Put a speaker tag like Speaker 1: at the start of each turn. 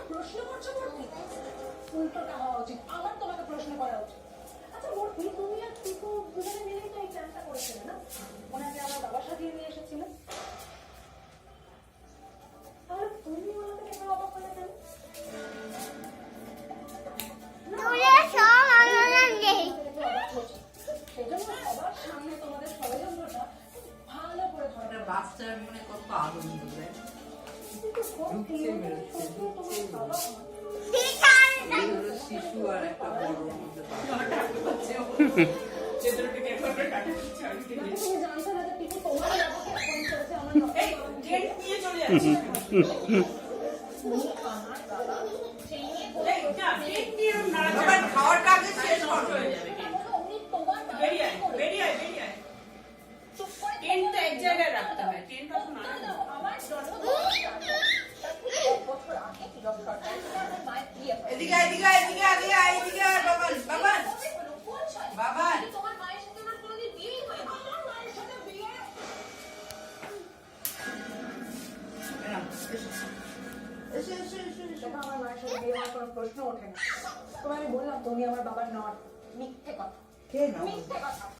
Speaker 1: প্রশ্ন করছো মূর্তি? উল্টোটা হওয়া উচিত, আমার তোমাকে প্রশ্ন করা উচিত। আচ্ছা মূর্তি, তুমি আর টিপু দুজনে মিলেই তো এই প্ল্যানটা করেছিলে না? ওনাকে আমার বাবা সাজিয়ে নিয়ে এসেছিল। তাহলে তুমি ওনাকে কেন অবাক হলে কেন? সেজন্য সবার সামনে তোমাদের ষড়যন্ত্রটা ভালো করে ধরে
Speaker 2: বাচ্চার মনে কত আনন্দ দেয়। শিশু আর একটা বড় মধ্যে খাওয়ার কাজে শেষ হয়ে যাবে। ট্রেনটা এক জায়গায় রাখতে হয়, ট্রেনটা তো না। এদিকে এদিকে এদিকে এদিকে এদিকে বাবান বাবান বাবান
Speaker 1: তোমার মায়ের সাথে আমার কোনোদিন বিয়েই হয় না। আমার মায়ের সাথে বিয়ে
Speaker 2: এসে এসে এসে
Speaker 1: দেখো, আমার মায়ের সাথে বিয়ে হওয়ার কোনো প্রশ্ন ওঠে না। তোমায় আমি বললাম তুমি আমার বাবার নট। মিথ্যে কথা,
Speaker 2: কে না
Speaker 1: মিথ্যে কথা।